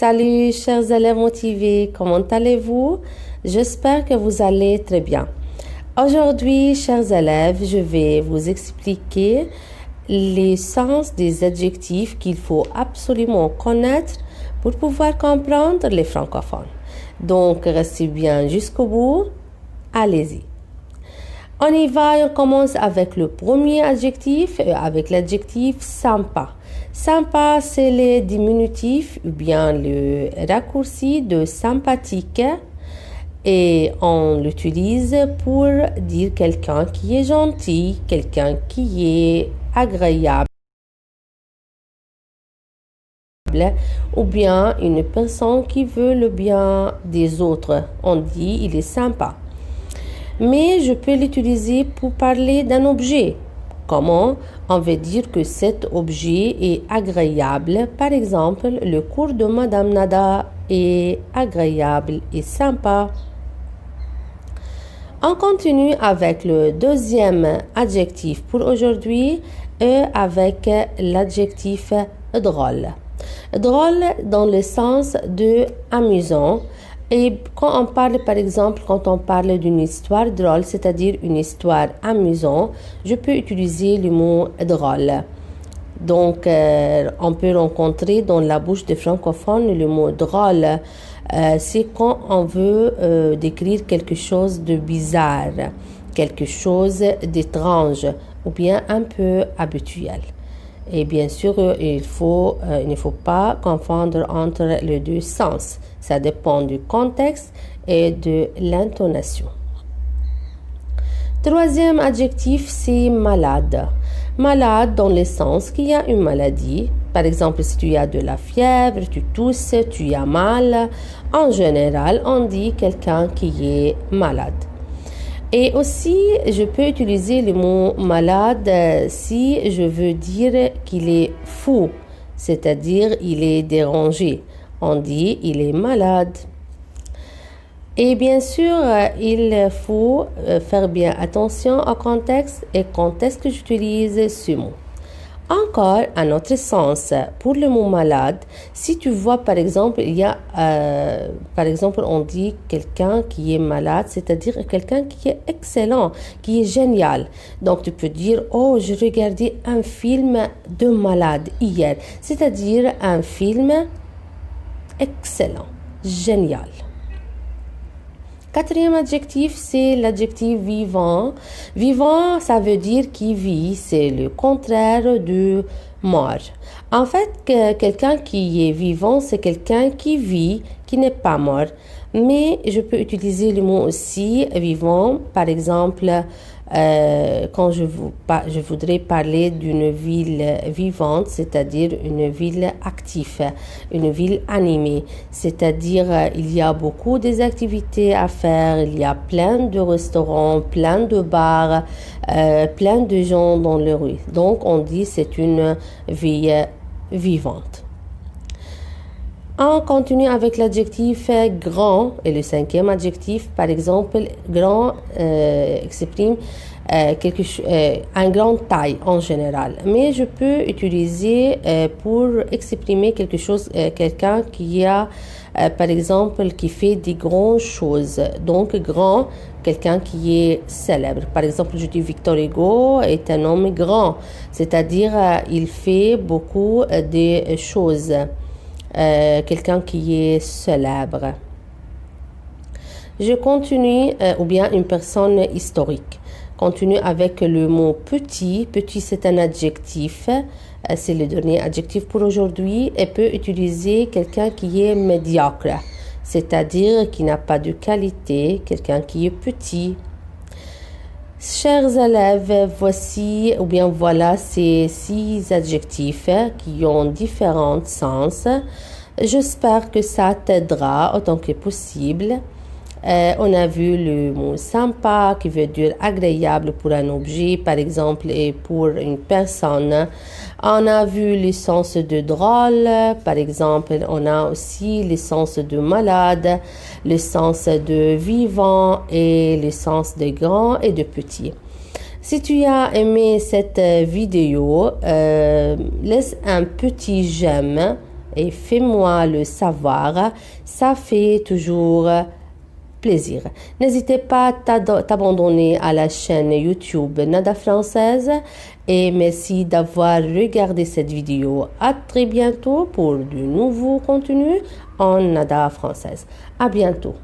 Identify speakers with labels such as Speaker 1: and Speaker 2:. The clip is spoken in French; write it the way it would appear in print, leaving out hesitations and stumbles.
Speaker 1: Salut chers élèves motivés, comment allez-vous? J'espère que vous allez très bien. Aujourd'hui, chers élèves, je vais vous expliquer les sens des adjectifs qu'il faut absolument connaître pour pouvoir comprendre les francophones. Donc, restez bien jusqu'au bout. Allez-y. On y va et on commence avec le premier adjectif, avec l'adjectif sympa. Sympa, c'est le diminutif ou bien le raccourci de sympathique et on l'utilise pour dire quelqu'un qui est gentil, quelqu'un qui est agréable ou bien une personne qui veut le bien des autres. On dit il est sympa. Mais je peux l'utiliser pour parler d'un objet. Comment? On veut dire que cet objet est agréable. Par exemple, le cours de Madame Nada est agréable et sympa. On continue avec le deuxième adjectif pour aujourd'hui et avec l'adjectif drôle. Drôle dans le sens de amusant. Et quand on parle, par exemple, quand on parle d'une histoire drôle, c'est-à-dire une histoire amusante, je peux utiliser le mot drôle. Donc, on peut rencontrer dans la bouche des francophones le mot drôle. C'est quand on veut décrire quelque chose de bizarre, quelque chose d'étrange ou bien un peu habituel. Et bien sûr, il ne faut pas confondre entre les deux sens. Ça dépend du contexte et de l'intonation. Troisième adjectif, c'est malade. Malade dans le sens qu'il y a une maladie. Par exemple, si tu as de la fièvre, tu tousses, tu as mal. En général, on dit quelqu'un qui est malade. Et aussi, je peux utiliser le mot malade si je veux dire qu'il est fou, c'est-à-dire il est dérangé. On dit il est malade. Et bien sûr, il faut faire bien attention au contexte et quand est-ce que j'utilise ce mot. Encore un autre sens pour le mot malade, si tu vois par exemple, par exemple on dit quelqu'un qui est malade, c'est-à-dire quelqu'un qui est excellent, qui est génial. Donc tu peux dire oh j'ai regardé un film de malade hier, c'est-à-dire un film excellent, génial. Quatrième adjectif, c'est l'adjectif vivant. Vivant, ça veut dire qui vit, c'est le contraire de mort. En fait, quelqu'un qui est vivant, c'est quelqu'un qui vit, qui n'est pas mort. Mais je peux utiliser le mot aussi vivant, par exemple, quand je voudrais parler d'une ville vivante, c'est-à-dire une ville active, une ville animée, c'est-à-dire il y a beaucoup d'activités à faire, il y a plein de restaurants, plein de bars, plein de gens dans les rues. Donc on dit c'est une ville vivante. On continue avec l'adjectif grand et le cinquième adjectif, par exemple, grand exprime un grand taille en général. Mais je peux utiliser pour exprimer quelque chose, quelqu'un qui a, par exemple, qui fait des grandes choses. Donc grand, quelqu'un qui est célèbre. Par exemple, je dis Victor Hugo est un homme grand, c'est-à-dire il fait beaucoup de choses. Quelqu'un qui est célèbre. Je continue, ou bien une personne historique. Continue avec le mot petit. Petit, c'est un adjectif. C'est le dernier adjectif pour aujourd'hui. Et peut utiliser quelqu'un qui est médiocre, c'est-à-dire qui n'a pas de qualité, quelqu'un qui est petit. Chers élèves, voici ou bien voilà ces 6 adjectifs qui ont différents sens. J'espère que ça t'aidera autant que possible. On a vu le mot sympa qui veut dire agréable pour un objet, par exemple, et pour une personne. On a vu le sens de drôle, par exemple. On a aussi le sens de malade, le sens de vivant et le sens de grand et de petit. Si tu as aimé cette vidéo, laisse un petit j'aime et fais-moi le savoir. Ça fait toujours plaisir. N'hésitez pas à t'abandonner à la chaîne YouTube Nada Française et merci d'avoir regardé cette vidéo. À très bientôt pour de nouveaux contenus en Nada Française. À bientôt.